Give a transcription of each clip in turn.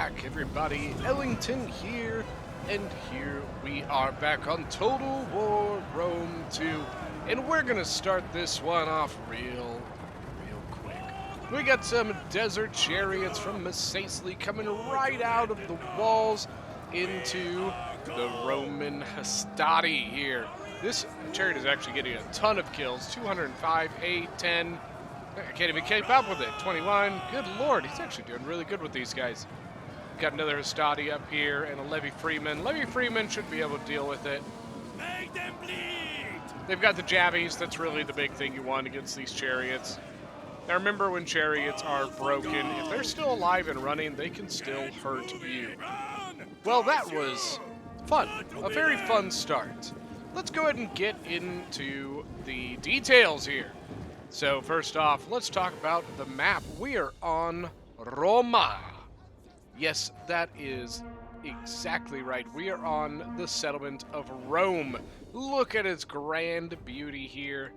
back, everybody. Ellington here, and here we are back on Total War Rome 2, and we're gonna start this one off real quick. We got some desert chariots from Massaceae coming right out of the walls into the Roman Hastati here. This chariot is actually getting a ton of kills, 205, 8, 10. I can't even keep up with it. 21. Good lord, he's actually doing really good with these guys. Got another Hastati up here and a Levy Freeman. Levy Freeman should be able to deal with it. Make them bleed! They've got the jabbies. That's really the big thing you want against these chariots. Now remember, when chariots are broken, if they're still alive and running, they can still hurt you. Well, that was fun. A very fun start. Let's go ahead and get into the details here. So first off, let's talk about the map. We are on Roma. Yes, that is exactly right. We are on the settlement of Rome. Look at its grand beauty here.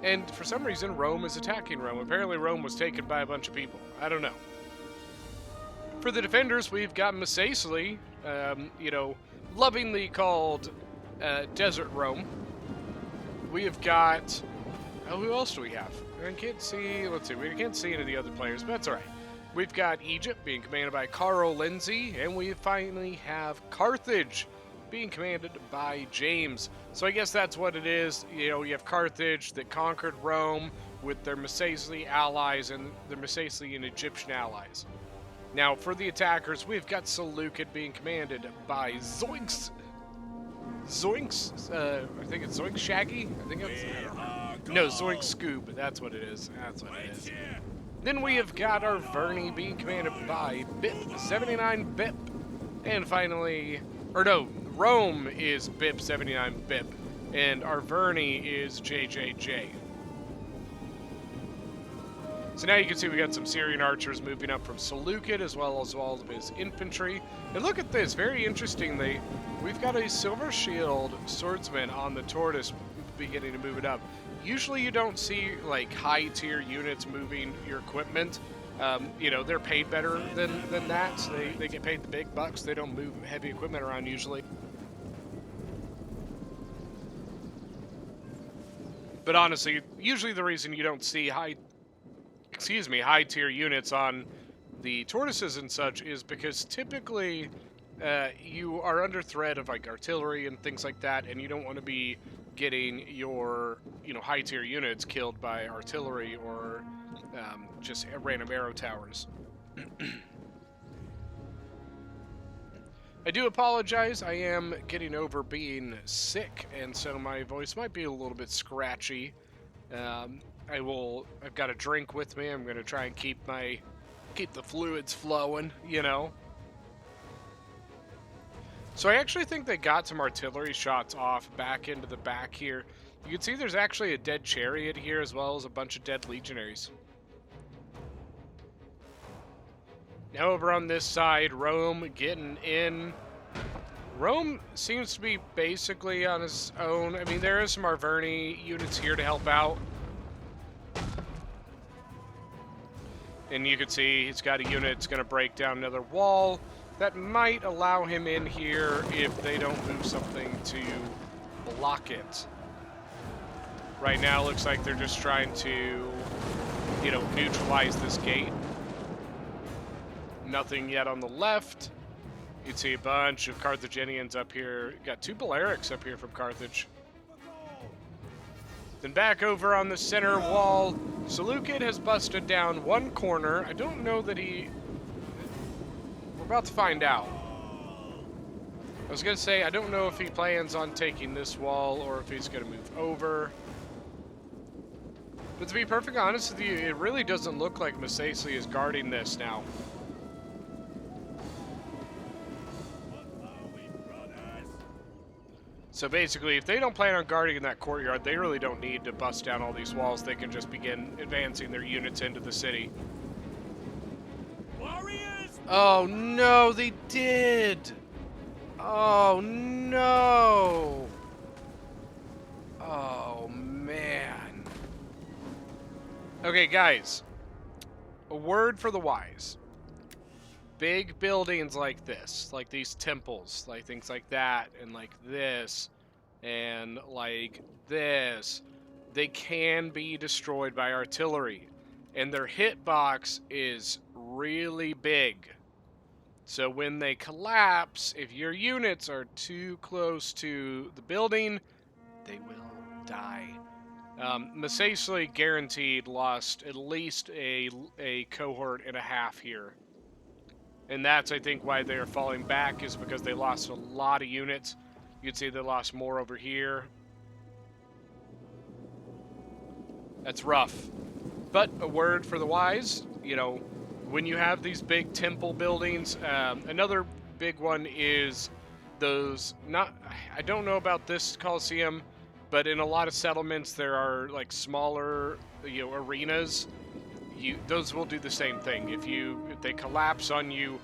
And for some reason, Rome is attacking Rome. Apparently, Rome was taken by a bunch of people. I don't know. For the defenders, we've got Massaceae, lovingly called Desert Rome. We have got... Oh, who else do we have? I can't see... Let's see. We can't see any of the other players, but that's all right. We've got Egypt being commanded by Carl Lindsay, and we finally have Carthage being commanded by James. So I guess that's what it is. You know, you have Carthage that conquered Rome with their Massaceae allies and their Massaceae and Egyptian allies. Now, for the attackers, we've got Seleucid being commanded by Zoinks. I think it's Zoinks Shaggy? I think it's... No, Zoinks Scoob. That's what it is. That's what it is. Then we have got our Verney being commanded by BIP 79 BIP. And finally... Or no, Rome is BIP 79 BIP. And our Verney is JJJ. So now you can see we got some Syrian archers moving up from Seleucid, as well as all of his infantry. And look at this, very interestingly, we've got a silver shield swordsman on the tortoise beginning to move it up. Usually you don't see like high tier units moving your equipment. They're paid better than that. So they get paid the big bucks. They don't move heavy equipment around usually. But honestly, usually the reason you don't see high tier units on the tortoises and such is because typically you are under threat of like artillery and things like that, and you don't want to be getting your high tier units killed by artillery or just random arrow towers. I do apologize. I am getting over being sick, and so my voice might be a little bit scratchy. I've got a drink with me. I'm going to try and keep the fluids flowing, So I actually think they got some artillery shots off back into the back here. You can see there's actually a dead chariot here, as well as a bunch of dead legionaries. Now over on this side, Rome getting in. Rome seems to be basically on his own. I mean, there is some Arverni units here to help out. And you can see he's got a unit that's going to break down another wall. That might allow him in here if they don't move something to block it. Right now, it looks like they're just trying to, neutralize this gate. Nothing yet on the left. You can see a bunch of Carthaginians up here. Got 2 Balearics up here from Carthage. Then back over on the center wall, Seleucid has busted down one corner. I don't know that We're about to find out. I was going to say, I don't know if he plans on taking this wall or if he's going to move over. But to be perfectly honest with you, it really doesn't look like Massaceae is guarding this now. So basically, if they don't plan on guarding in that courtyard, they really don't need to bust down all these walls. They can just begin advancing their units into the city. Warriors! Oh no, they did! Oh no! Oh man. Okay, guys. A word for the wise. big buildings like this, like these temples, like things like that, and like this, and like this, they can be destroyed by artillery. And their hitbox is really big. So when they collapse, if your units are too close to the building, they will die. Essentially guaranteed lost at least a cohort and a half here. And that's, I think, why they are falling back, is because they lost a lot of units. You can see they lost more over here. That's rough. But a word for the wise, you know, when you have these big temple buildings, another big one is those, I don't know about this Coliseum, but in a lot of settlements there are like smaller, you know, arenas. Those will do the same thing. If they collapse on you,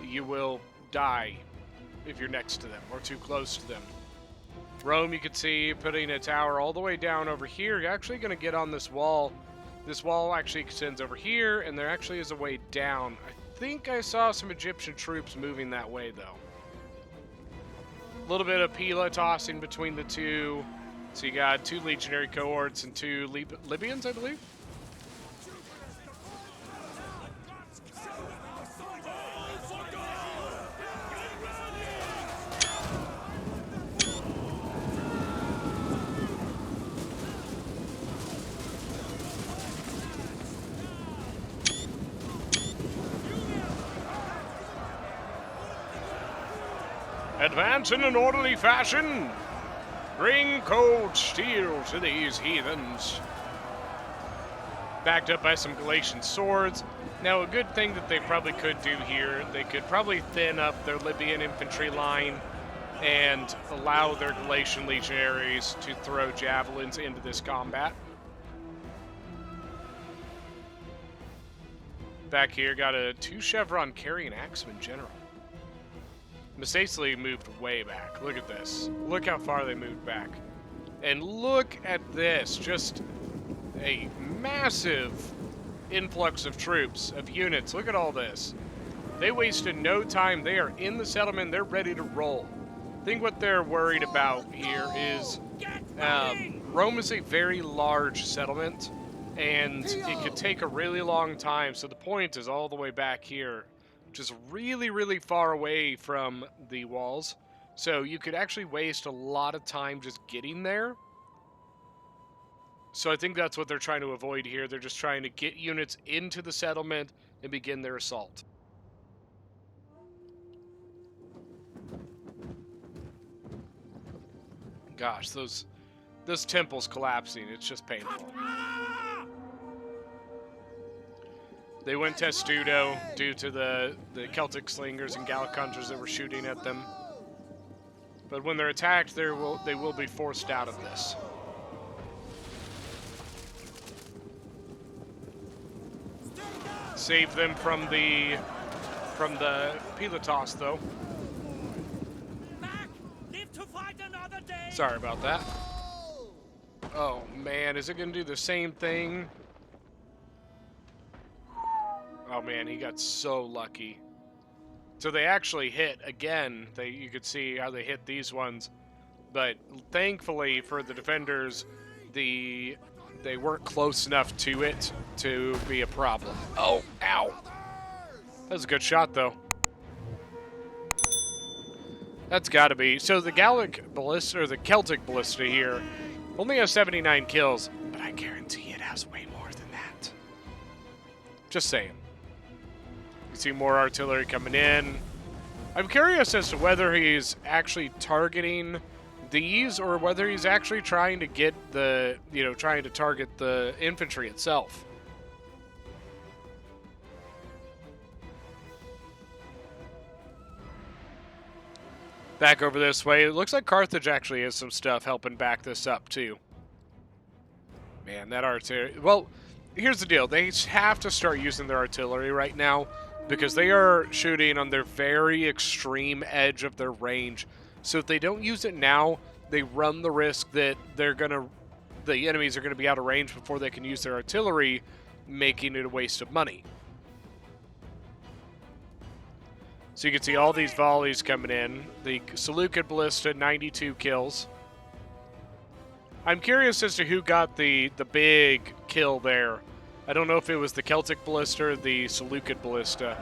you will die if you're next to them or too close to them. Rome, you can see, putting a tower all the way down over here. You're actually going to get on this wall. This wall actually extends over here, and there actually is a way down. I think I saw some Egyptian troops moving that way, though. A little bit of Pila tossing between the two. So you got 2 legionary cohorts and 2 Libyans, I believe. Advance in an orderly fashion. Bring cold steel to these heathens. Backed up by some Galatian swords. Now, a good thing that they probably could do here, they could probably thin up their Libyan infantry line and allow their Galatian legionaries to throw javelins into this combat. Back here, got a 2 chevron carrying axeman general. Mistakely moved way back. Look at this. Look how far they moved back. And look at this. Just a massive influx of troops, of units. Look at all this. They wasted no time. They are in the settlement. They're ready to roll. I think what they're worried about here is Rome is a very large settlement, and it could take a really long time. So the point is all the way back here, which is really, really far away from the walls. So you could actually waste a lot of time just getting there. So I think that's what they're trying to avoid here. They're just trying to get units into the settlement and begin their assault. Gosh, those temples collapsing, it's just painful. They went testudo due to the Celtic slingers and Gallic hunters that were shooting at them. But when they're attacked, they will be forced out of this. Save them from the Pilatos, though. Sorry about that. Oh man, is it gonna do the same thing? Oh man, he got so lucky. So they actually hit again. You could see how they hit these ones, but thankfully for the defenders, they weren't close enough to it to be a problem. Oh, ow! That was a good shot, though. That's got to be. So the Gallic ballista, or the Celtic ballista here, only has 79 kills, but I guarantee it has way more than that. Just saying. You see more artillery coming in. I'm curious as to whether he's actually targeting these or whether he's actually trying to get trying to target the infantry itself. Back over this way, it looks like Carthage actually has some stuff helping back this up too. Man, that artillery. Well, here's the deal. They have to start using their artillery right now because they are shooting on their very extreme edge of their range. So if they don't use it now, they run the risk that the enemies are going to be out of range before they can use their artillery, making it a waste of money. So you can see all these volleys coming in. The Seleucid Ballista, 92 kills. I'm curious as to who got the big kill there. I don't know if it was the Celtic Ballista or the Seleucid Ballista.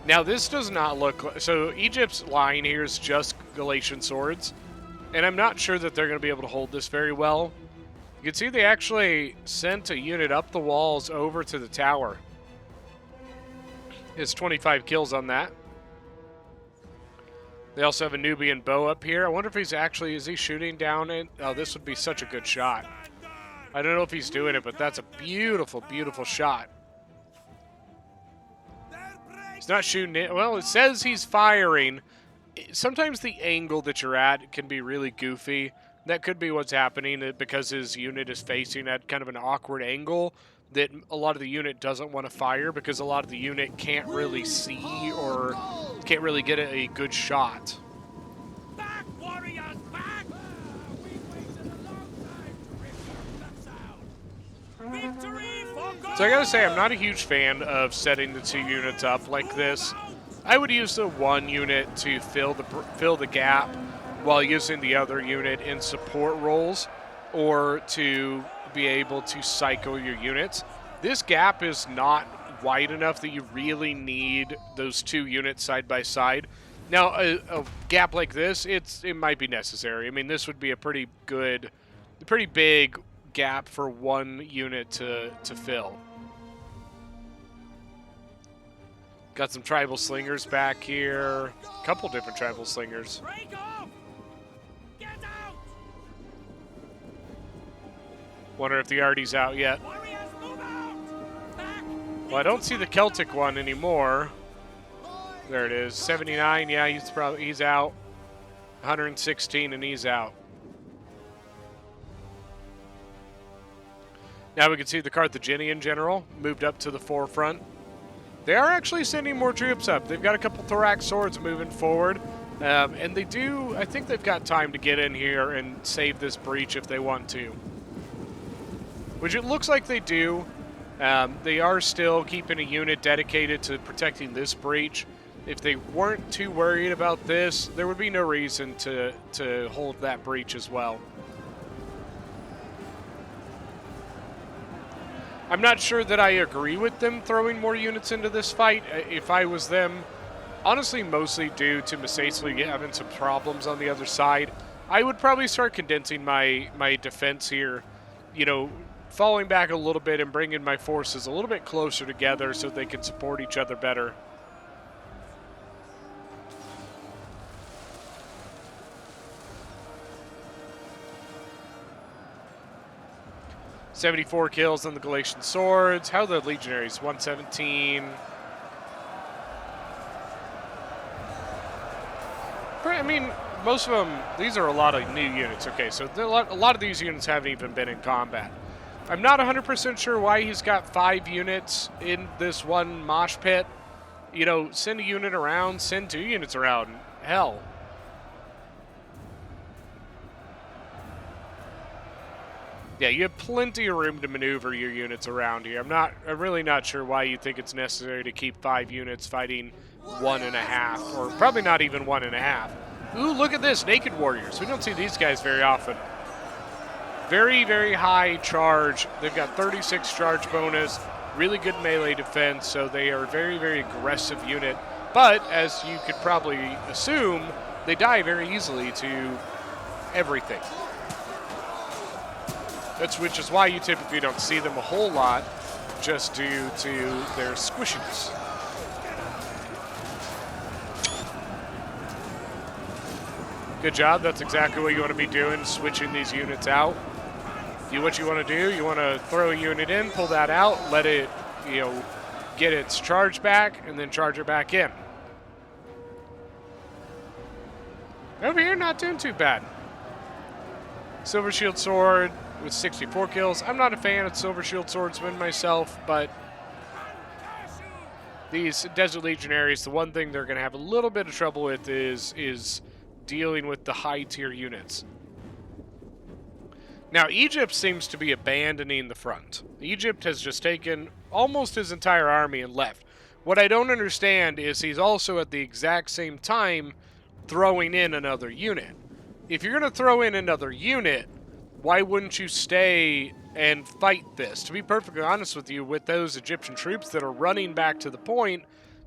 Now, this does not look like... So, Egypt's line here is just Galatian swords. And I'm not sure that they're going to be able to hold this very well. You can see they actually sent a unit up the walls over to the tower. It's 25 kills on that. They also have a Nubian bow up here. I wonder if he's actually... Is he shooting down it? Oh, this would be such a good shot. I don't know if he's doing it, but that's a beautiful, beautiful shot. He's not shooting it. Well, it says he's firing. Sometimes the angle that you're at can be really goofy. That could be what's happening because his unit is facing at kind of an awkward angle that a lot of the unit doesn't want to fire because a lot of the unit can't really see or can't really get a good shot. Back, warriors, back! We've waited a long time to rip the Victory for God! So I gotta say, I'm not a huge fan of setting the 2 units up like this. I would use the 1 unit to fill the gap while using the other unit in support roles or to be able to cycle your units. This gap is not wide enough that you really need those 2 units side by side. Now, a gap like this, it might be necessary. I mean, this would be a pretty big gap for 1 unit to fill. Got some tribal slingers back here. A couple different tribal slingers. Break off! Get out! Wonder if the Artie's out yet. Warriors, move out! Back! Well, I don't see the Celtic one anymore. There it is. 79. Yeah, he's out. 116, and he's out. Now we can see the Carthaginian general moved up to the forefront. They are actually sending more troops up. They've got a couple thorax swords moving forward. And they do, I think they've got time to get in here and save this breach if they want to. Which it looks like they do. They are still keeping a unit dedicated to protecting this breach. If they weren't too worried about this, there would be no reason to hold that breach as well. I'm not sure that I agree with them throwing more units into this fight. If I was them, honestly, mostly due to Massasoit having some problems on the other side, I would probably start condensing my defense here, you know, falling back a little bit and bringing my forces a little bit closer together so they can support each other better. "74 kills on the Galatian swords." How are the legionaries? 117. I mean, most of them, these are a lot of new units. Okay, so a lot of these units haven't even been in combat. I'm not 100% sure why he's got 5 units in this one mosh pit. You know, send a unit around, send 2 units around. Hell. Yeah, you have plenty of room to maneuver your units around here. I'm really not sure why you think it's necessary to keep 5 units fighting 1.5, or probably not even 1.5. Ooh, look at this, naked warriors. We don't see these guys very often. Very, very high charge. They've got 36 charge bonus, really good melee defense, so they are a very, very aggressive unit. But, as you could probably assume, they die very easily to everything. Which is why you typically don't see them a whole lot, just due to their squishiness. Good job. That's exactly what you want to be doing, switching these units out. What you want to do, you want to throw a unit in, pull that out, let it, you know, get its charge back, and then charge it back in. Over here, not doing too bad. Silver Shield Sword with 64 kills. I'm not a fan of Silver Shield Swordsman myself, but these Desert Legionaries, the one thing they're going to have a little bit of trouble with is dealing with the high-tier units. Now, Egypt seems to be abandoning the front. Egypt has just taken almost his entire army and left, What I don't understand is he's also at the exact same time throwing in another unit. If you're going to throw in another unit, why wouldn't you stay and fight this? To be perfectly honest with you, with those Egyptian troops that are running back to the point,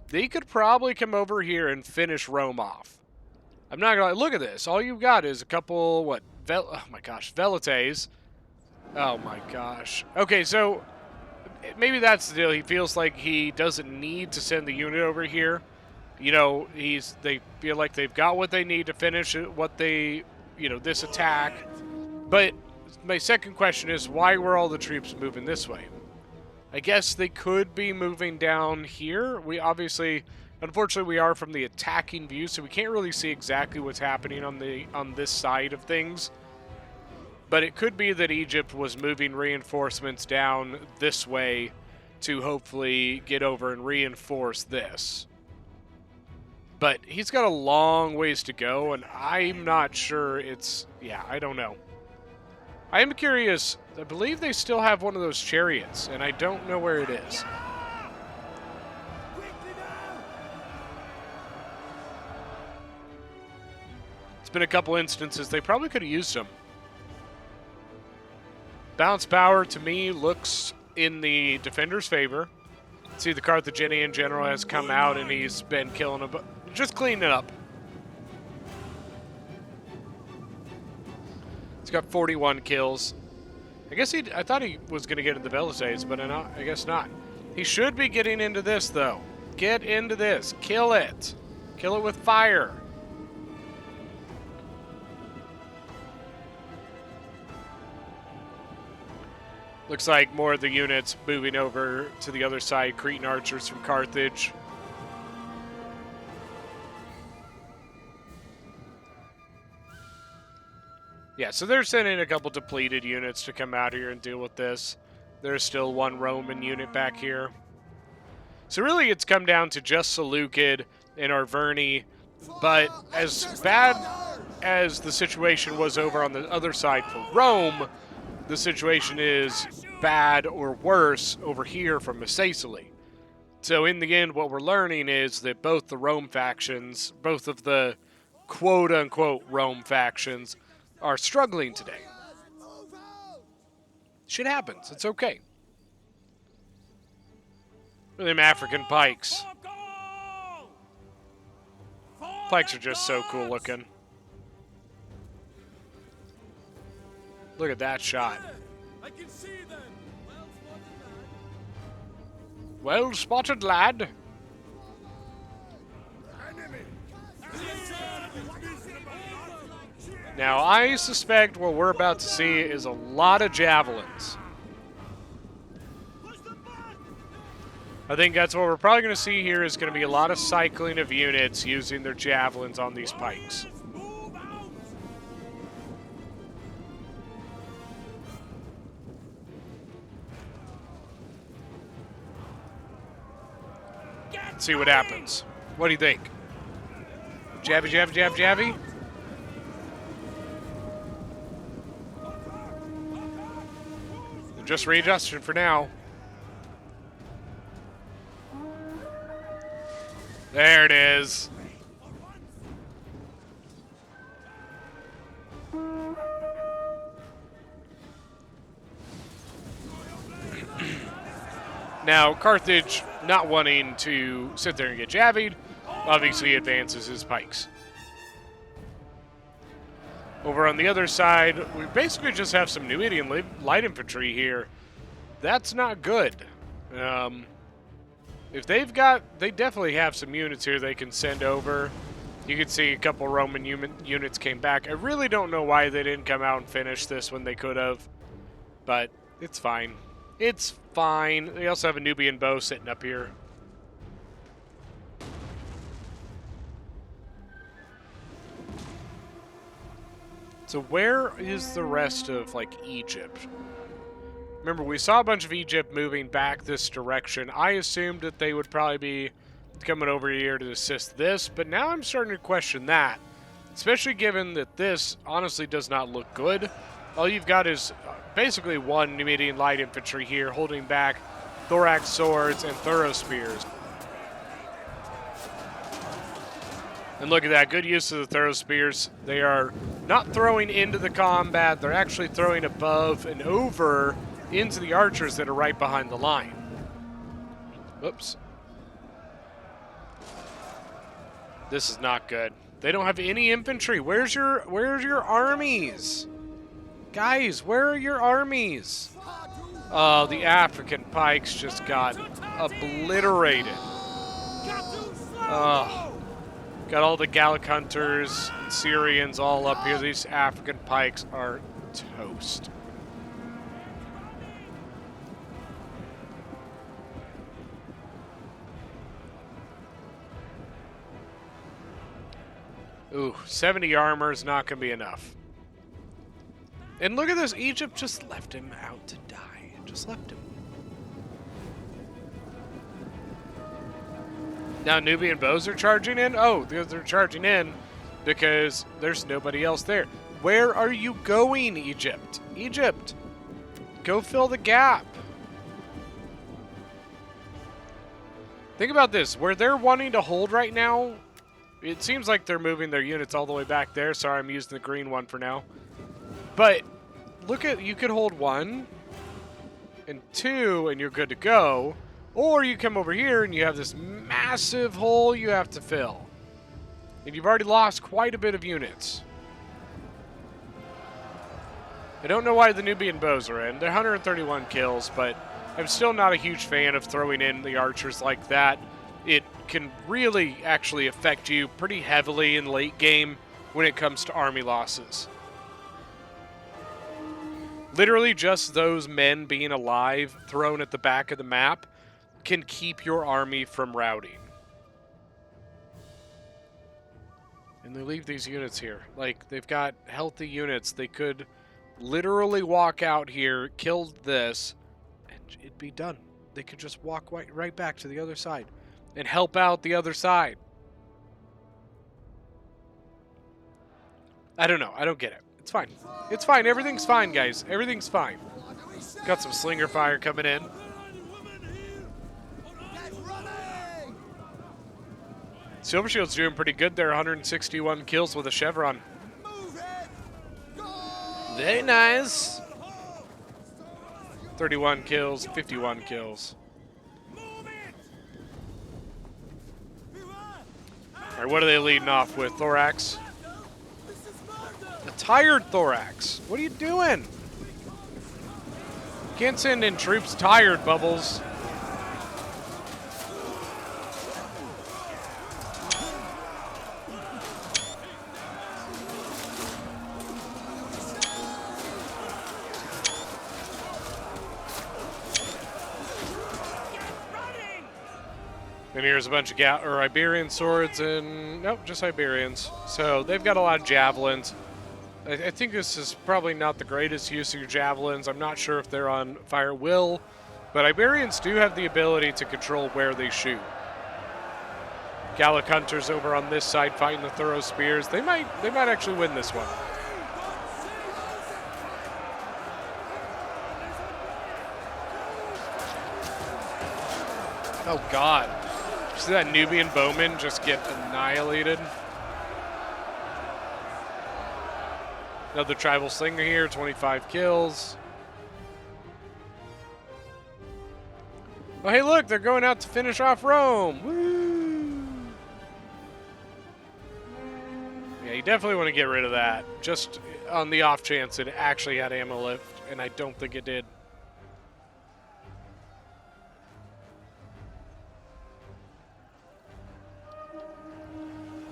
they could probably come over here and finish Rome off. I'm not going to look at this. All you've got is a couple, oh my gosh, Velites. Oh my gosh. Okay, so maybe that's the deal. He feels like he doesn't need to send the unit over here. You know, they feel like they've got what they need to finish this attack. But my second question is, why were all the troops moving this way? I guess they could be moving down here. Unfortunately, we are from the attacking view, so we can't really see exactly what's happening on this side of things. But it could be that Egypt was moving reinforcements down this way to hopefully get over and reinforce this. But he's got a long ways to go, and I'm not sure I don't know. I am curious. I believe they still have one of those chariots, and I don't know where it is. It's been a couple instances. They probably could have used them. Bounce power, to me, looks in the defender's favor. See, the Carthaginian general has come out, and he's been killing them, just cleaning it up. He's got 41 kills. I thought he was going to get into the Velites, but I guess not. He should be getting into this, though. Get into this. Kill it. Kill it with fire. Looks like more of the units moving over to the other side. Cretan archers from Carthage. Yeah, so they're sending a couple depleted units to come out here and deal with this. There's still one Roman unit back here. So really it's come down to just Seleucid and Arverni. But as bad as the situation was over on the other side for Rome, the situation is bad or worse over here from Sicily. So in the end, what we're learning is that both the Rome factions, both of the quote-unquote Rome factions, are struggling today. Shit happens. It's okay. Look at them African pikes. Pikes are just so cool looking. Look at that shot. I can see them. Well spotted, lad. Now, I suspect what we're about to see is a lot of javelins. I think that's what we're probably going to see here is going to be a lot of cycling of units using their javelins on these pikes. Let's see what happens. What do you think? Jabby, jab, jab, jabby? Just readjusting for now. There it is. Now, Carthage, not wanting to sit there and get jabbied, obviously advances his pikes. Over on the other side, we basically just have some Numidian light infantry here. That's not good. If they definitely have some units here they can send over. You can see a couple Roman units came back. I really don't know why they didn't come out and finish this when they could have. But it's fine. It's fine. They also have a Nubian bow sitting up here. So where is the rest of, Egypt? Remember, we saw a bunch of Egypt moving back this direction. I assumed that they would probably be coming over here to assist this, but now I'm starting to question that. Especially given that this honestly does not look good. All you've got is basically one Numidian light infantry here holding back thorax swords and thorough spears. And look at that, good use of the throw spears. They are not throwing into the combat, they're actually throwing above and over into the archers that are right behind the line. Oops. This is not good. They don't have any infantry. Where's your armies? Guys, where are your armies? Oh, the African pikes just got obliterated. Oh. Got all the Gallic hunters and Syrians all up here. These African pikes are toast. Ooh, 70 armor is not going to be enough. And look at this. Egypt just left him out to die. Just left him. Now Nubian bows are charging in? Oh, they're charging in because there's nobody else there. Where are you going, Egypt? Egypt, go fill the gap. Think about this. Where they're wanting to hold right now, it seems like they're moving their units all the way back there. Sorry, I'm using the green one for now. But look at, you could hold 1 and 2 and you're good to go. Or you come over here and you have this massive hole you have to fill. And you've already lost quite a bit of units. I don't know why the Nubian bows are in. They're 131 kills, but I'm still not a huge fan of throwing in the archers like that. It can really actually affect you pretty heavily in late game when it comes to army losses. Literally just those men being alive thrown at the back of the map can keep your army from routing. And they leave these units here. Like, they've got healthy units. They could literally walk out here, kill this, and it'd be done. They could just walk right back to the other side and help out the other side. I don't know. I don't get it. It's fine. It's fine. Everything's fine, guys. Everything's fine. Got some slinger fire coming in. Silver Shield's doing pretty good there. 161 kills with a chevron. Very nice. 31 kills, 51 kills. Alright, what are they leading off with? Thorax? A tired Thorax. What are you doing? Can't send in troops tired, Bubbles. And here's a bunch of Iberian swords and... Nope, just Iberians. So they've got a lot of javelins. I think this is probably not the greatest use of your javelins. I'm not sure if they're on fire will. But Iberians do have the ability to control where they shoot. Gallic hunters over on this side fighting the thorough spears. They might actually win this one. Oh, God. See that Nubian bowman just get annihilated? Another tribal slinger here, 25 kills. Oh, hey, look, they're going out to finish off Rome. Woo! Yeah, you definitely want to get rid of that, just on the off chance it actually had ammo lift, and I don't think it did.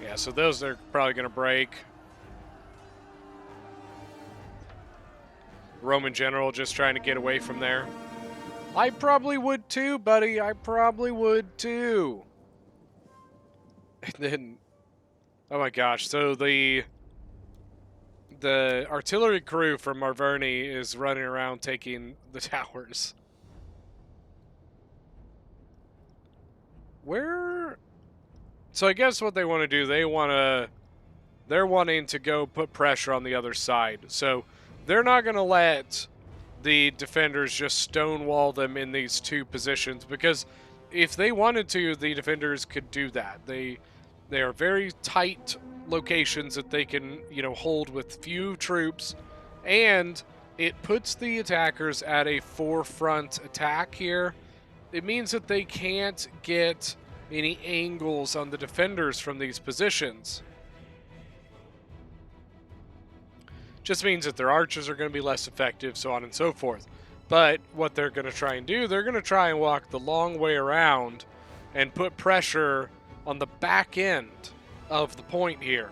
Yeah, so those are probably going to break. Roman general just trying to get away from there. I probably would too, buddy. I probably would too. And then, oh my gosh. So the artillery crew from Marverni is running around taking the towers. Where? So I guess what they want to do, they're wanting to go put pressure on the other side. So they're not going to let the defenders just stonewall them in these two positions, because if they wanted to, the defenders could do that. They They are very tight locations that they can, hold with few troops, and it puts the attackers at a forefront attack here. It means that they can't get any angles on the defenders from these positions. Just means that their archers are going to be less effective, so on and so forth. But what they're going to try and do, they're going to try and walk the long way around and put pressure on the back end of the point here.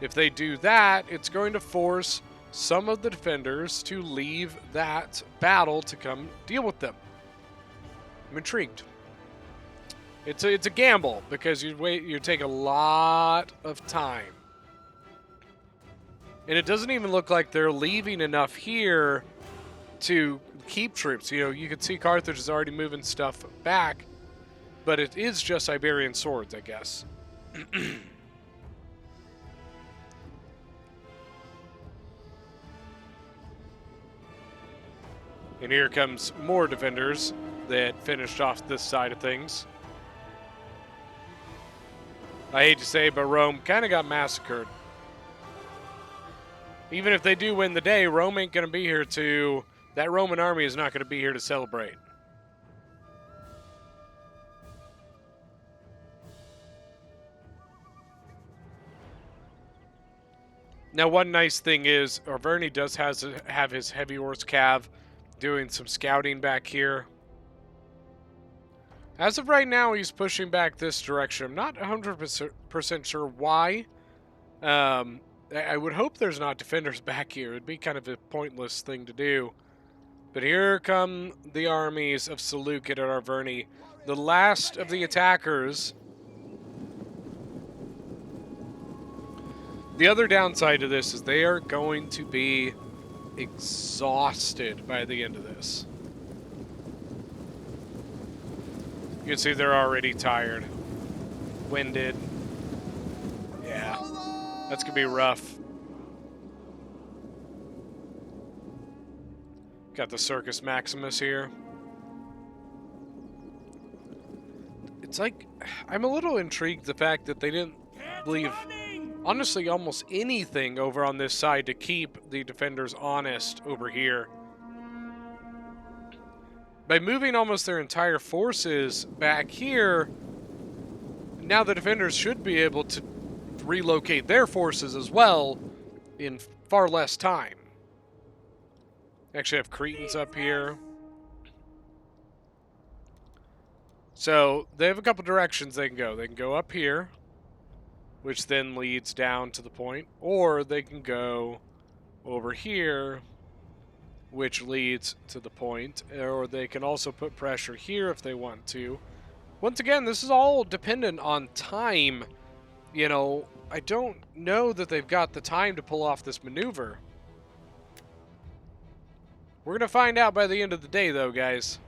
If they do that, it's going to force some of the defenders to leave that battle to come deal with them. I'm intrigued. It's a gamble because you take a lot of time. And it doesn't even look like they're leaving enough here to keep troops. You can see Carthage is already moving stuff back, but it is just Iberian swords, I guess. And here comes more defenders that finished off this side of things. I hate to say, but Rome kind of got massacred. Even if they do win the day, Rome ain't going to be here to... That Roman army is not going to be here to celebrate. Now, one nice thing is, Arverni does have his heavy horse cav doing some scouting back here. As of right now, he's pushing back this direction. I'm not 100% sure why. I would hope there's not defenders back here. It'd be kind of a pointless thing to do. But here come the armies of Seleucid and Arverni. The last of the attackers. The other downside to this is they are going to be exhausted by the end of this. You can see they're already tired. Winded. Yeah. That's going to be rough. Got the Circus Maximus here. It's like, I'm a little intrigued the fact that they didn't leave, honestly, almost anything over on this side to keep the defenders honest over here. By moving almost their entire forces back here, now the defenders should be able to relocate their forces as well in far less time. Actually have Cretans up here. So they have a couple directions they can go. They can go up here, which then leads down to the point, or they can go over here, which leads to the point, or they can also put pressure here if they want to. Once again, this is all dependent on time. I don't know that they've got the time to pull off this maneuver. We're going to find out by the end of the day, though, guys.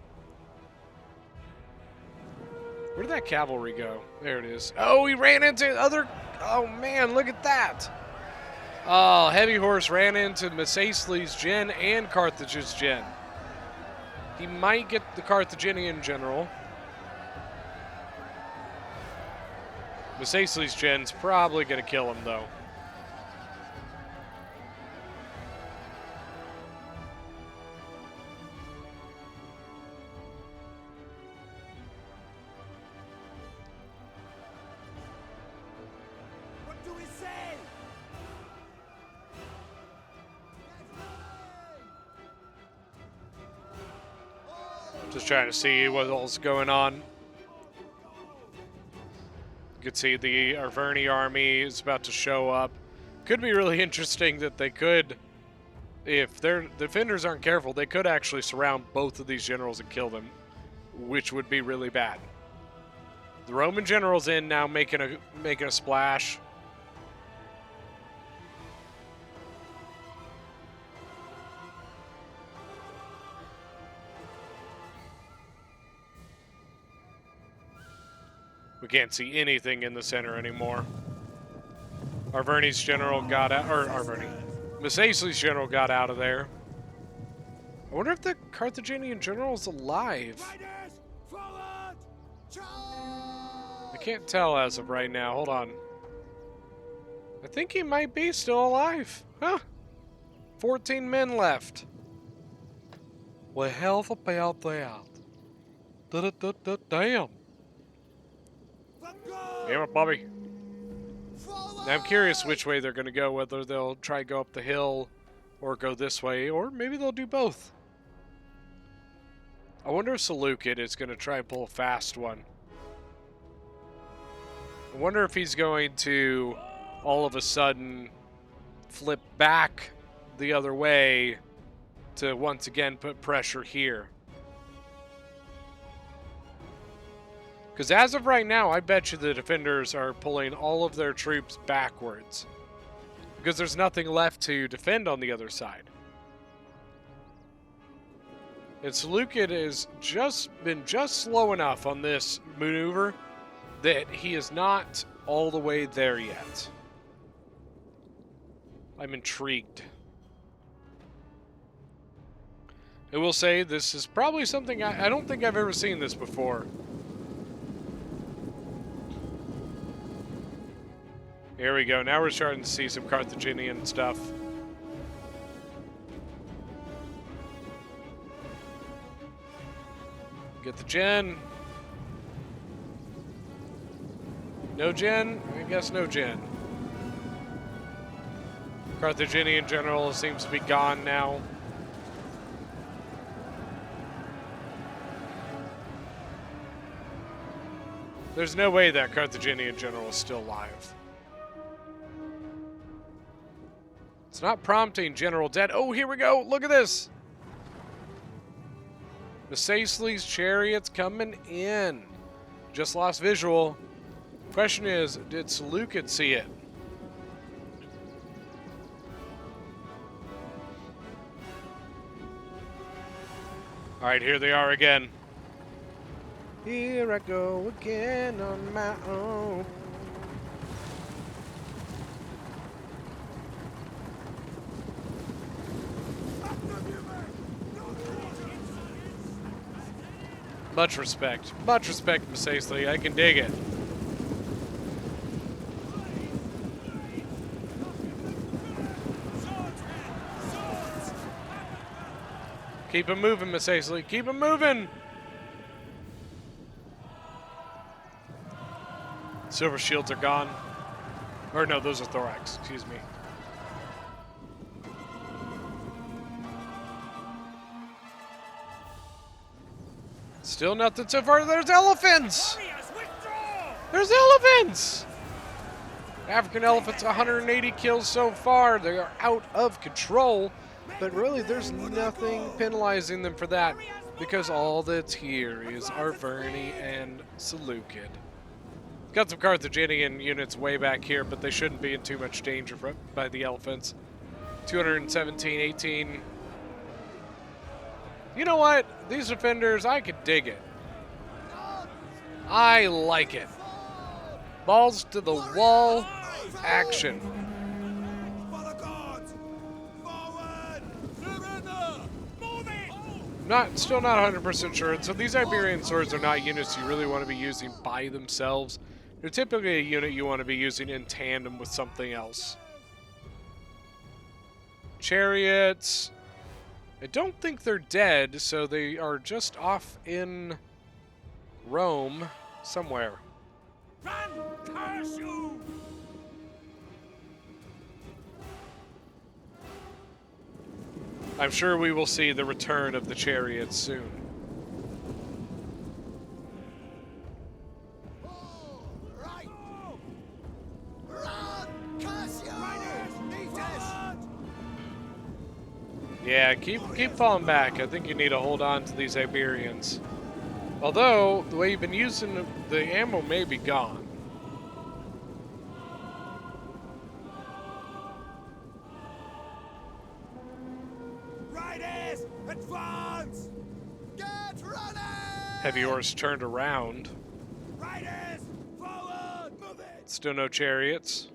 Where did that cavalry go? There it is. Oh, he ran into other... Oh, man, look at that. Oh, heavy horse ran into Macesles' gen and Carthage's gen. He might get the Carthaginian general. Macesles' gen's probably going to kill him, though. What do we say? Just trying to see what all's going on. You can see the Arverni army is about to show up. Could be really interesting that they could, if their defenders aren't careful, they could actually surround both of these generals and kill them, which would be really bad. The Roman general's in now, making a splash. We can't see anything in the center anymore. Arverni's general got out, or Macesles' general got out of there. I wonder if the Carthaginian general is alive. Riders, forward! Charge! I can't tell as of right now. Hold on. I think he might be still alive. Huh? 14 men left. Well, hell about that. Damn. Damn it, Bobby. Now I'm curious which way they're going to go, whether they'll try to go up the hill or go this way, or maybe they'll do both. I wonder if Seleucid is going to try and pull a fast one. I wonder if he's going to all of a sudden flip back the other way to once again put pressure here. Because as of right now, I bet you the defenders are pulling all of their troops backwards. Because there's nothing left to defend on the other side. And Seleucid has been just slow enough on this maneuver that he is not all the way there yet. I'm intrigued. I will say this is probably something I don't think I've ever seen this before. Here we go. Now we're starting to see some Carthaginian stuff. Get the gen. No gen? I guess no gen. Carthaginian general seems to be gone now. There's no way that Carthaginian general is still alive. It's not prompting general dead. Oh, here we go. Look at this. Messaceles chariots coming in. Just lost visual. Question is, did Seleucid see it? All right, here they are again. Here I go again on my own. Much respect, Messaceles. I can dig it. Keep him moving, Messaceles. Keep him moving. Silver shields are gone. Or no, those are thorax. Excuse me. Still nothing so far. There's elephants! There's elephants! African elephants, 180 kills so far. They are out of control. But really, there's nothing penalizing them for that. Because all that's here is Arverni and Seleucid. Got some Carthaginian units way back here, but they shouldn't be in too much danger by the elephants. 217, 18... You know what? These defenders, I could dig it. I like it. Balls to the wall action. Still not 100% sure. And so these Iberian swords are not units you really want to be using by themselves. They're typically a unit you want to be using in tandem with something else. Chariots. I don't think they're dead, so they are just off in Rome somewhere. Run, curse you! I'm sure we will see the return of the chariots soon. Right. Run, curse you! Yeah, keep falling back. I think you need to hold on to these Iberians. Although, the way you've been using the ammo may be gone. Riders, advance! Get running! Heavy horse turned around. Riders, forward! Move it! Still no chariots.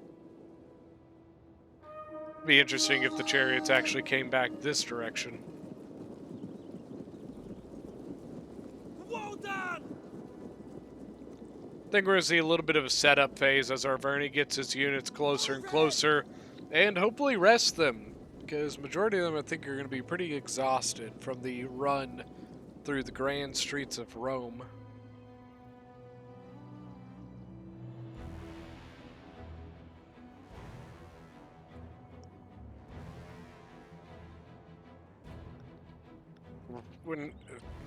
Be interesting if the chariots actually came back this direction. Well done! think we're going to see a little bit of a setup phase as our Arverni gets his units closer and closer, and hopefully rest them, because majority of them I think are going to be pretty exhausted from the run through the grand streets of Rome.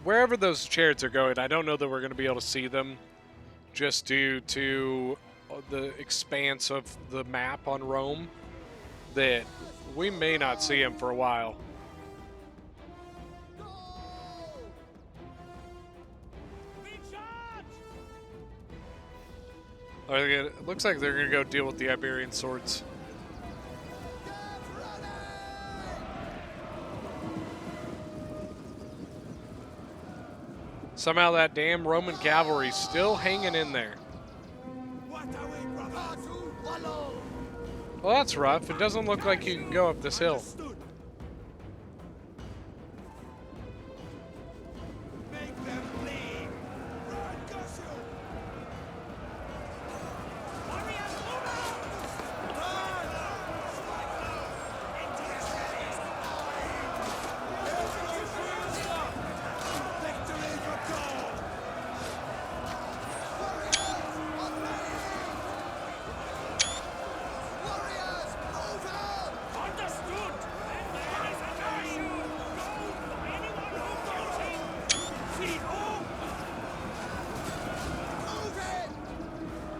Wherever those chariots are going, I don't know that we're going to be able to see them, just due to the expanse of the map on Rome, that we may not see them for a while. It looks like they're going to go deal with the Iberian swords. Somehow that damn Roman cavalry still hanging in there. Well, that's rough. It doesn't look like you can go up this hill.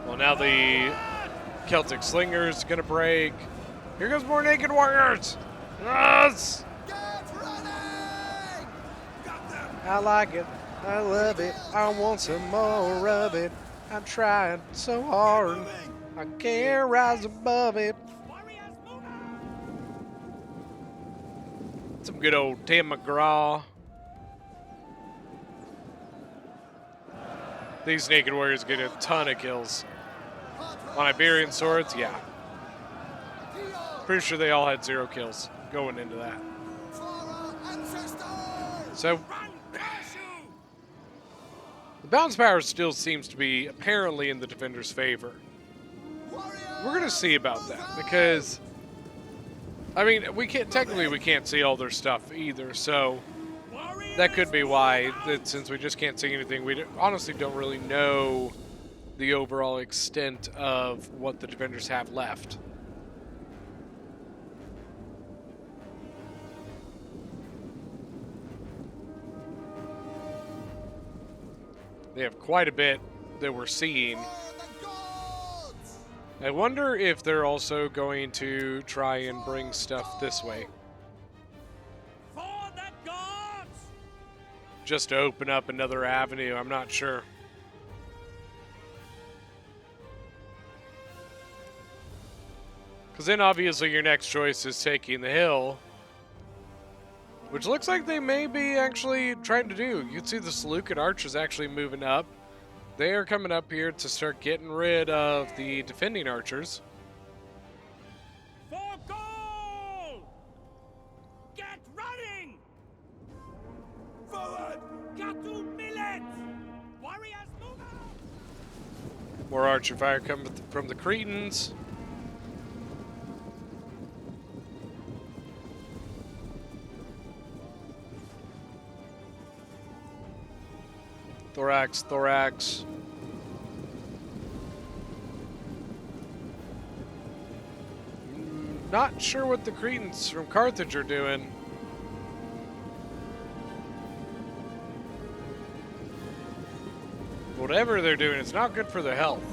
Well, now the Celtic Slinger's gonna break. Here comes more naked warriors! Yes! I like it. I love it. I want some more of it. I'm trying so hard. I can't rise above it. Some good old Tim McGraw. These naked warriors get a ton of kills. On Iberian swords, yeah. Pretty sure they all had 0 kills going into that. So, the balance power still seems to be apparently in the defender's favor. We're going to see about that, because, I mean, we can't see all their stuff either, so that could be why, that since we just can't see anything, we honestly don't really know the overall extent of what the defenders have left. They have quite a bit that we're seeing. I wonder if they're also going to try and bring stuff this way. Just to open up another avenue, I'm not sure. Because then obviously your next choice is taking the hill, which looks like they may be actually trying to do. You can see the Seleucid archers actually moving up. They are coming up here to start getting rid of the defending archers. For goal! Get running! Forward! Get to millet! Warriors, move out! More archer fire coming from the Cretans. Thorax, thorax. Not sure what the Cretans from Carthage are doing. Whatever they're doing, it's not good for their health.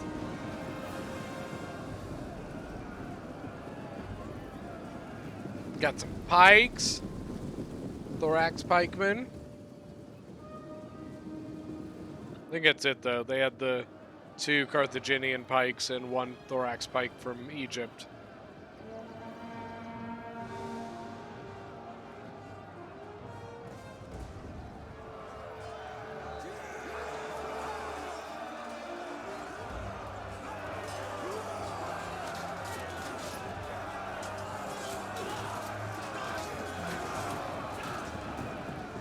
Got some pikes. Thorax pikemen. I think that's it, though. They had the 2 Carthaginian pikes and 1 thorax pike from Egypt.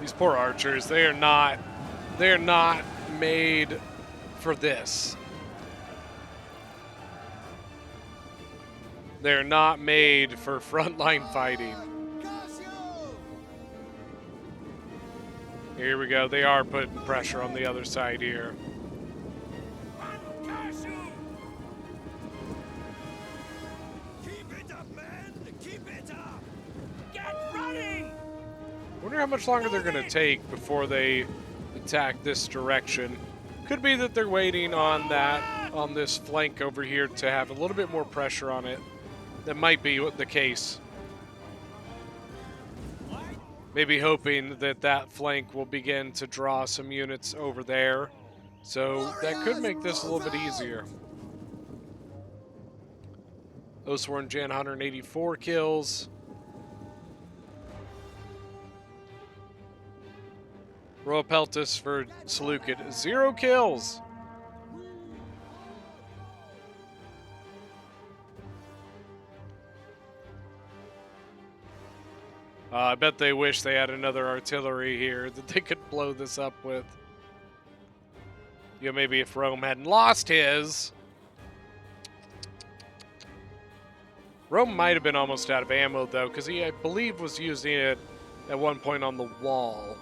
These poor archers, they are not made for this. They're not made for frontline fighting. Here we go. They are putting pressure on the other side here. Keep it up, man! Keep it up! Get running! Wonder how much longer they're going to take before they attack this direction. Could be that they're waiting on this flank over here to have a little bit more pressure on it. That might be the case. Maybe hoping that that flank will begin to draw some units over there. So that could make this a little bit easier. Osworn Jan 184 kills. Royal Peltis for Seleucid, 0 kills. I bet they wish they had another artillery here that they could blow this up with. You know, maybe if Rome hadn't lost his. Rome might have been almost out of ammo, though, because he, I believe, was using it at one point on the wall.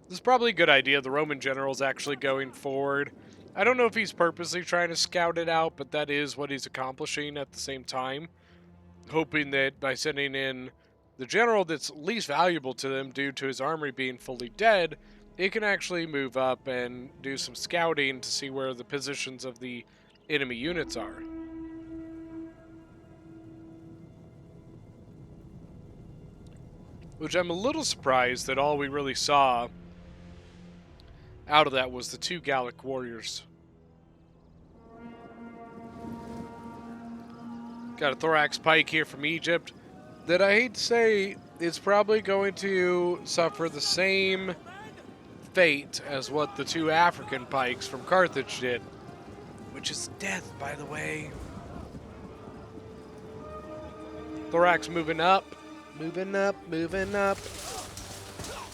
This is probably a good idea. The Roman general's actually going forward. I don't know if he's purposely trying to scout it out, but that is what he's accomplishing at the same time. Hoping that by sending in the general that's least valuable to them due to his armory being fully dead, it can actually move up and do some scouting to see where the positions of the enemy units are. Which I'm a little surprised that all we really saw out of that was the 2 Gallic warriors. Got a thorax pike here from Egypt that I hate to say is probably going to suffer the same fate as what the 2 African pikes from Carthage did, which is death, by the way. Thorax moving up, moving up, moving up.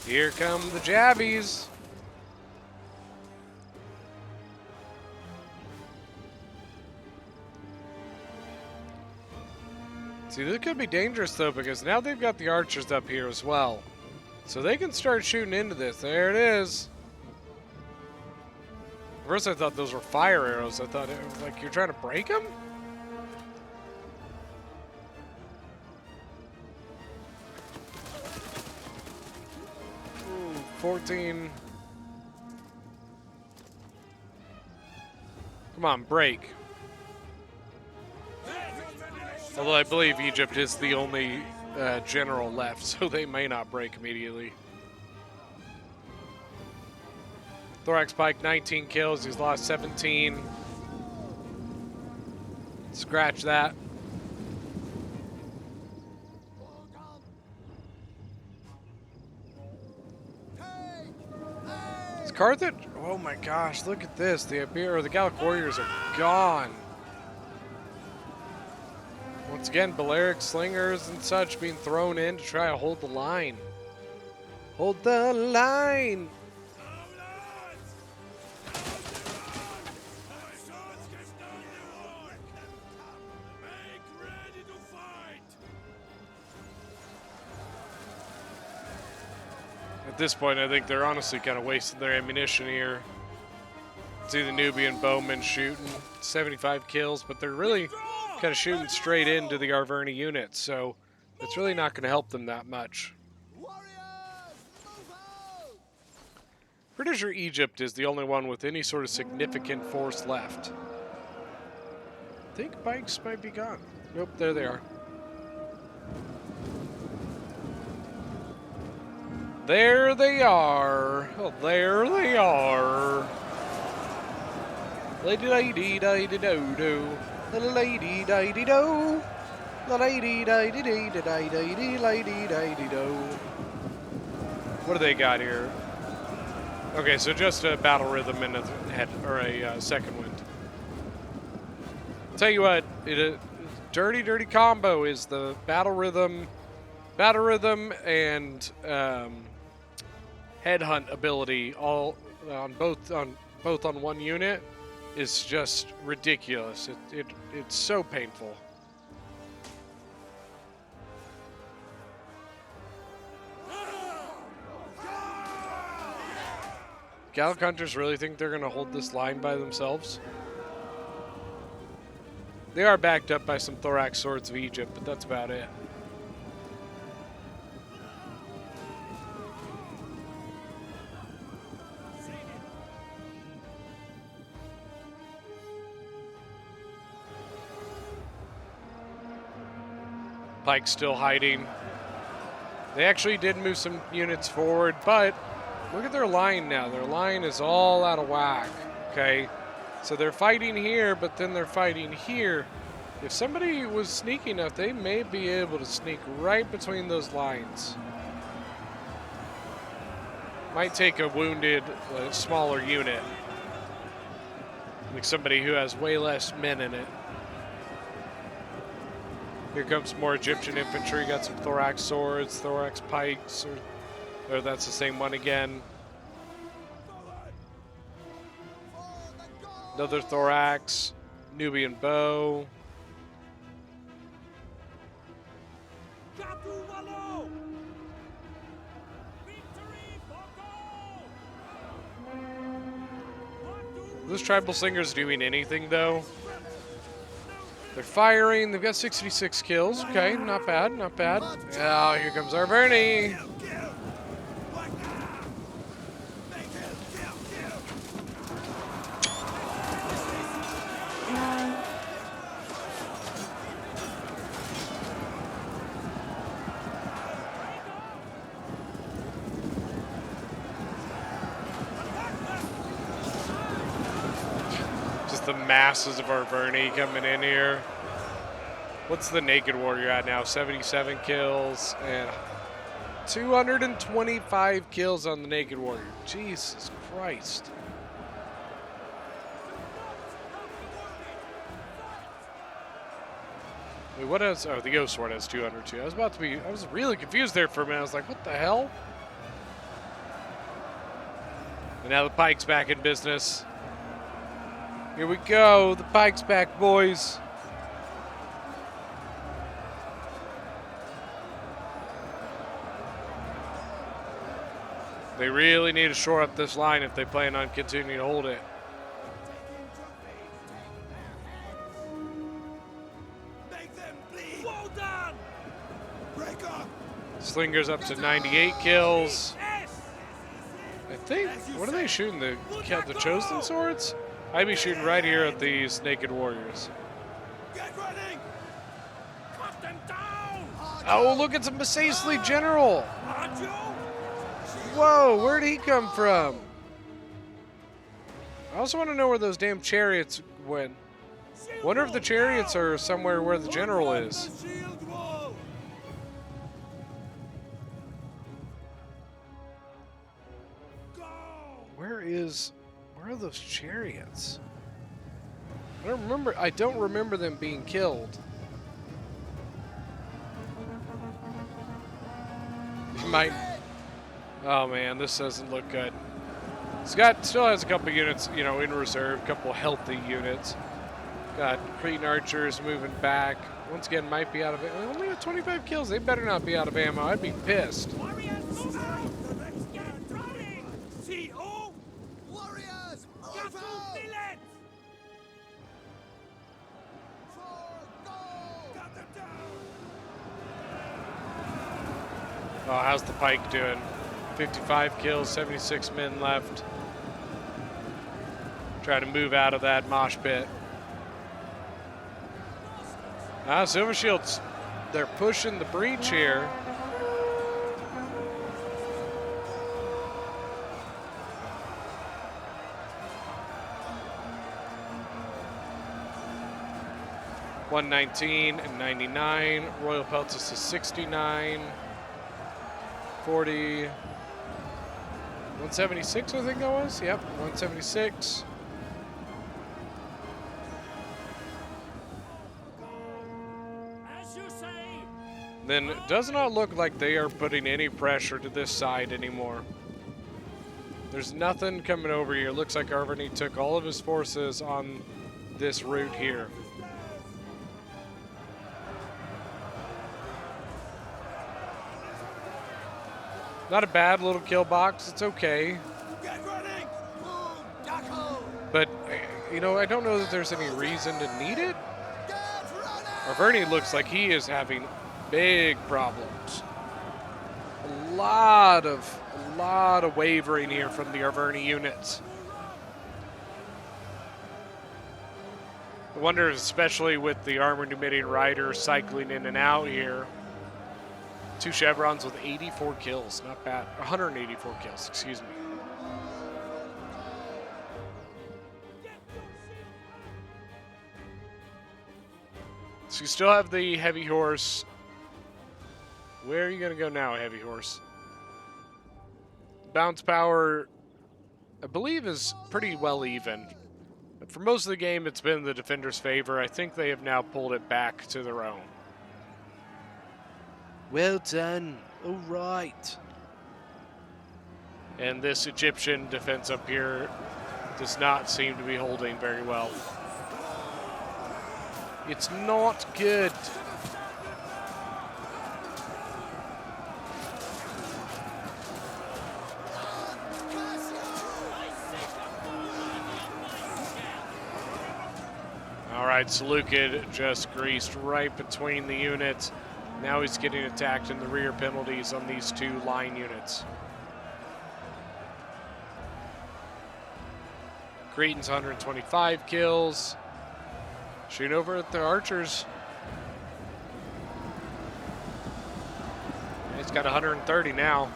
Here come the jabbies. See, this could be dangerous, though, because now they've got the archers up here as well. So they can start shooting into this. There it is. At first I thought those were fire arrows. I thought it was like, you're trying to break them? Ooh, 14. Come on, break. Although I believe Egypt is the only general left, so they may not break immediately. Thorax Pike, 19 kills. He's lost 17. Scratch that. Is Carthage? Oh my gosh, look at this. The Gallic warriors are gone. Once again, Balearic slingers and such being thrown in to try to hold the line. Hold the line! At this point, I think they're honestly kind of wasting their ammunition here. See the Nubian bowmen shooting 75 kills, but they're really kind of shooting straight into the Arverni units, so it's really not going to help them that much. Pretty sure Egypt is the only one with any sort of significant force left. I think bikes might be gone. Nope, there they are. There they are. Oh, there they are. Lady-da-dee-da-dee-do-do. La-lady-da-dee-do. La-lady-da-dee-dee-da-dee-lady-da-dee-do. What do they got here? Okay, so just a battle rhythm and a second wind. Tell you what, dirty combo is the battle rhythm and headhunt ability all on both on one unit is just ridiculous. It's so painful. Gallic Hunters really think they're going to hold this line by themselves? They are backed up by some Thorax Swords of Egypt, but that's about it. Pike's still hiding. They actually did move some units forward, but look at their line now. Their line is all out of whack, okay? So they're fighting here, but then they're fighting here. If somebody was sneaky enough, they may be able to sneak right between those lines. Might take a wounded, smaller unit. Like somebody who has way less men in it. Here comes more Egyptian infantry. Got some Thorax Swords, Thorax Pikes, or that's the same one again. Another Thorax, Nubian Bow. Those tribal slingers doing anything though? They're firing. They've got 66 kills. Okay, not bad, not bad. Oh, here comes our Bernie. The masses of our Bernie coming in here. What's the Naked Warrior at now? 77 kills and 225 kills on the Naked Warrior. Jesus Christ. Wait, what else? Oh, the Ghost Sword has 202. I was really confused there for a minute. I was like, what the hell? And now the Pike's back in business. Here we go, the Pike's back, boys. They really need to shore up this line if they plan on continuing to hold it. Make them bleed. Well done. Break up. Slinger's up to 98 kills. I think, what are they shooting? The Chosen Swords? I'd be shooting right here at these Naked Warriors. Get running. Cut them down. Oh, look, it's a Massaisli General. Whoa, where'd he come from? I also want to know where those damn chariots went. Wonder if the chariots are somewhere where the general is. Where are those chariots? I don't remember them being killed. You might. Oh man, this doesn't look good. Still has a couple units, in reserve, a couple healthy units. Got Cretan archers moving back. Once again, might be out of it. Only got 25 kills. They better not be out of ammo. I'd be pissed. Oh, how's the Pike doing? 55 kills, 76 men left. Try to move out of that mosh pit. Silver Shields, they're pushing the breach here. $119 and 99. Royal Peltis is 69. 40. 176, I think that was. Yep, 176. Then it does not look like they are putting any pressure to this side anymore. There's nothing coming over here. Looks like Arvany took all of his forces on this route here. Not a bad little kill box. It's okay. Get running! Boom! Tackle! But, you know, I don't know that there's any reason to need it. Get running! Arvany looks like he is having big problems. A lot of wavering here from the Arvany units. I wonder, especially with the armored emitting rider cycling in and out here. 2 chevrons with 84 kills, not bad. 184 kills, excuse me. So you still have the heavy horse. Where are you going to go now, heavy horse? Bounce power, I believe, is pretty well even. But for most of the game, it's been the defender's favor. I think they have now pulled it back to their own. Well done. All right. And this Egyptian defense up here does not seem to be holding very well. It's not good. All right, Seleucid just greased right between the units. Now he's getting attacked in the rear penalties on these 2 line units. Cretan's 125 kills. Shooting over at the archers. He's got 130 now.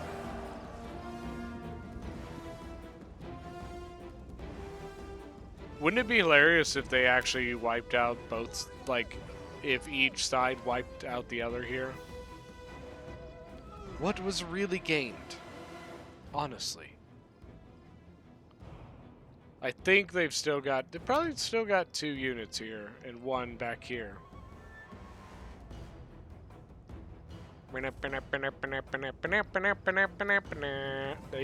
Wouldn't it be hilarious if they actually wiped out both, like, if each side wiped out the other here? What was really gained? Honestly. I think they've probably still got 2 units here and 1 back here. They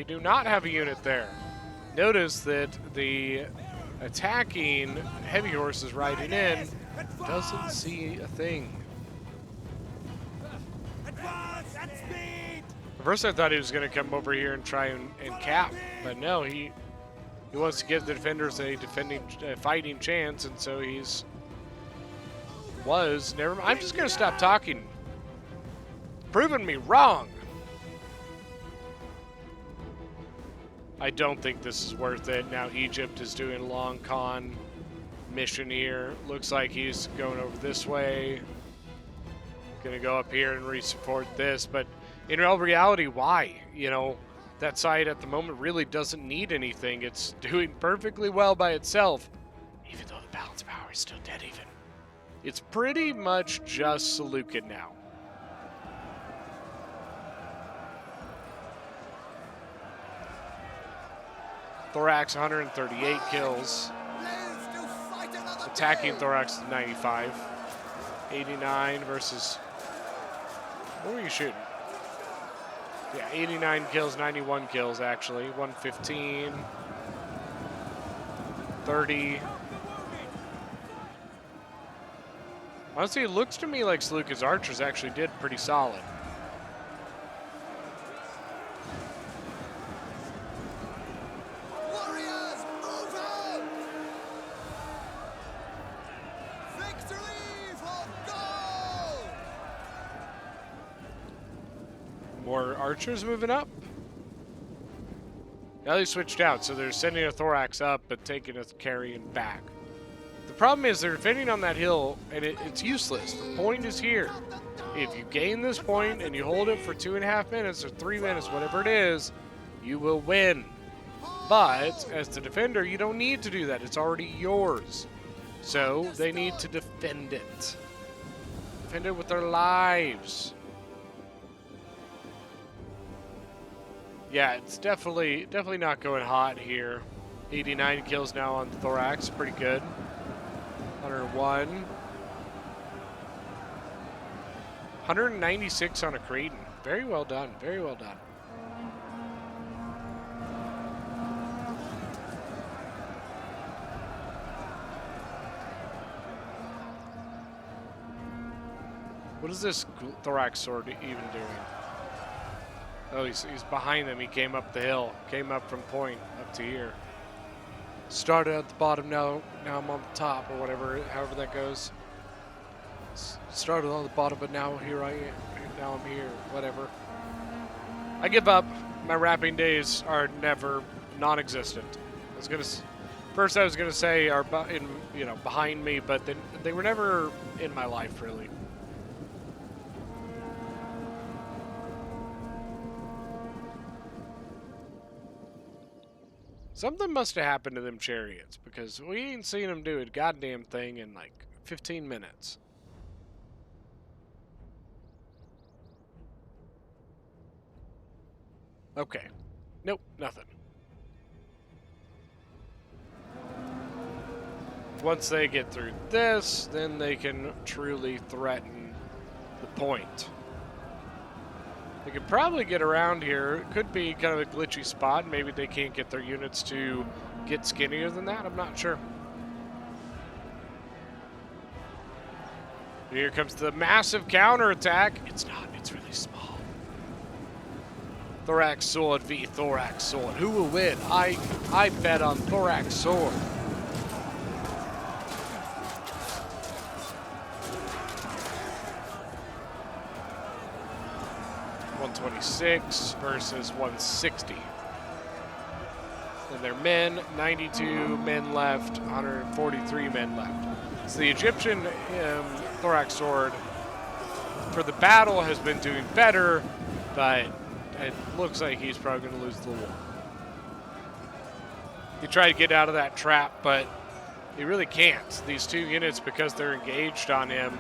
do not have a unit there. Notice that the attacking heavy horses riding in doesn't see a thing. Advance at speed! At first I thought he was going to come over here and try and cap, but no, he wants to give the defenders a fighting chance, and so never mind. I'm just going to stop talking. Proving me wrong. I don't think this is worth it. Now Egypt is doing a long con mission here. Looks like he's going over this way. Gonna go up here and re-support this, but in real reality, why? You know, that side at the moment really doesn't need anything. It's doing perfectly well by itself, even though the balance power is still dead even. It's pretty much just Seleucid now. Thorax 138 kills. Attacking Thorax 95. 89 versus... What were you shooting? Yeah, 89 kills, 91 kills actually. 115. 30. Honestly, it looks to me like Seleucid's archers actually did pretty solid. Warriors, move out! Victory for gold! More archers moving up. Now they switched out, so they're sending a Thorax up, but taking a carrion back. The problem is they're defending on that hill, and it's useless. The point is here. If you gain this point and you hold it for 2.5 minutes or 3 minutes, whatever it is, you will win. But as the defender, you don't need to do that. It's already yours. So they need to defend it. Defend it with their lives. Yeah, it's definitely not going hot here. 89 kills now on Thorax, pretty good. 101. 196 on a Cretan. Very well done, very well done. What is this thorax sword even doing? Oh, he's behind them. He came up the hill. Came up from point up to here. Started at the bottom, now I'm on the top, or whatever, however that goes. Started on the bottom, but now here I am. Now I'm here. Whatever. I give up. My rapping days are never non-existent. First I was gonna say are behind me, but then they were never in my life really. Something must have happened to them chariots, because we ain't seen them do a goddamn thing in like 15 minutes. Okay. Nope, nothing. Once they get through this, then they can truly threaten the point. They could probably get around here. It could be kind of a glitchy spot. Maybe they can't get their units to get skinnier than that. I'm not sure. Here comes the massive counterattack. It's not. It's really small. Thorax sword v thorax sword. Who will win? I bet on thorax sword. 126 versus 160. And their men, 92 men left, 143 men left. So the Egyptian thorax sword for the battle has been doing better, but it looks like he's probably going to lose the war. He tried to get out of that trap, but he really can't. These two units, because they're engaged on him,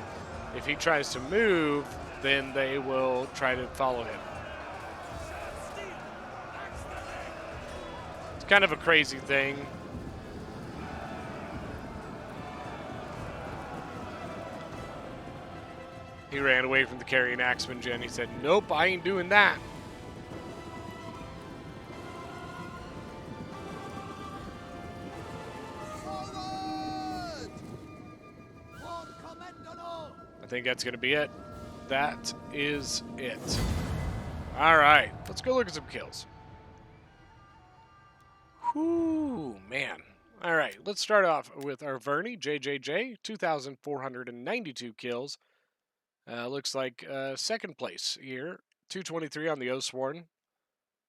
if he tries to move, then they will try to follow him. It's kind of a crazy thing. He ran away from the carrying axeman gen. He said, nope, I ain't doing that. I think that's going to be it. That is it. All right, let's go look at some kills. Whoo, man. All right, let's start off with our Vernie, JJJ, 2,492 kills. Looks like second place here. 223 on the Oathsworn.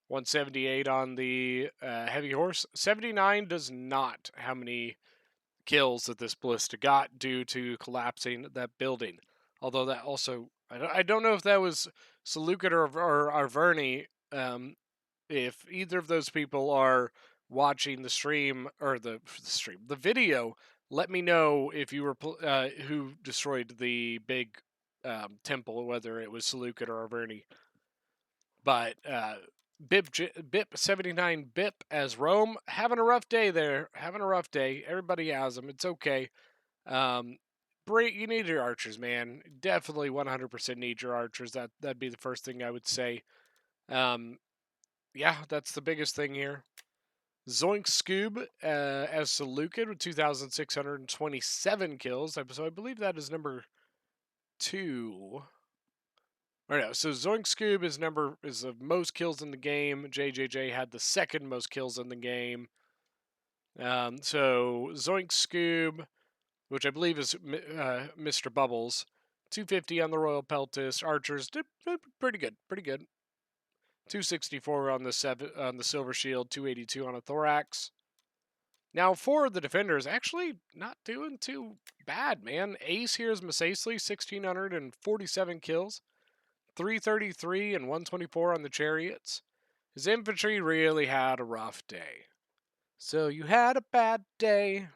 178 on the Heavy Horse. 79 does not how many kills that this ballista got due to collapsing that building. Although that also, I don't know if that was Seleucid or Arverni. If either of those people are watching the stream or the video, let me know if you were who destroyed the big temple, whether it was Seleucid or Arverni. But Bip 79 Bip as Rome, having a rough day there. Having a rough day. Everybody has them. It's okay. You need your archers, man. Definitely 100% need your archers. That'd be the first thing I would say. Yeah, that's the biggest thing here. Zoink Scoob as Seleucid with 2,627 kills. So I believe that is number 2. Or no, so Zoink Scoob is the most kills in the game. JJJ had the second most kills in the game. So Zoink Scoob, which I believe is Mr. Bubbles, 250 on the Royal Peltist. Archers did pretty good. 264 on the Silver Shield, 282 on a Thorax. Now, for the defenders, actually not doing too bad, man. Ace here is Masacely, 1,647 kills, 333 and 124 on the Chariots. His infantry really had a rough day. So you had a bad day.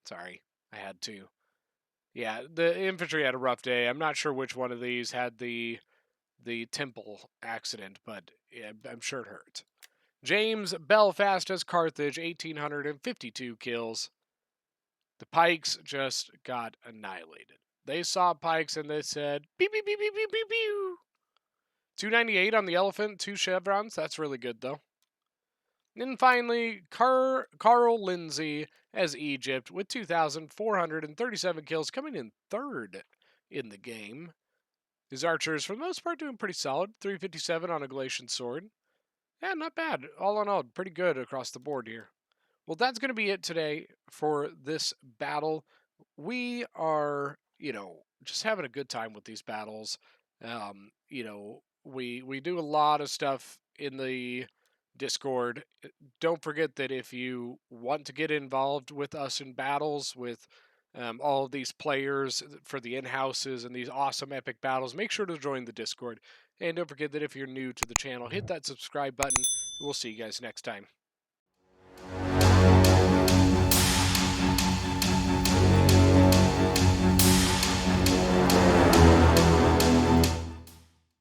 Sorry, I had to. Yeah, the infantry had a rough day. I'm not sure which one of these had the temple accident, but yeah, I'm sure it hurt. James Belfast as Carthage, 1,852 kills. The Pikes just got annihilated. They saw Pikes and they said, pew, pew, pew, pew, pew, pew, pew. 298 on the Elephant, 2 chevrons. That's really good, though. And finally, Carl Lindsay as Egypt with 2,437 kills, coming in third in the game. His archers, for the most part, doing pretty solid. 357 on a Galatian sword. Yeah, not bad. All in all, pretty good across the board here. Well, that's going to be it today for this battle. We are, just having a good time with these battles. We do a lot of stuff in the Discord. Don't forget that if you want to get involved with us in battles with all of these players for the in-houses and these awesome epic battles, make sure to join the Discord. And don't forget that if you're new to the channel, hit that subscribe button. We'll see you guys next time.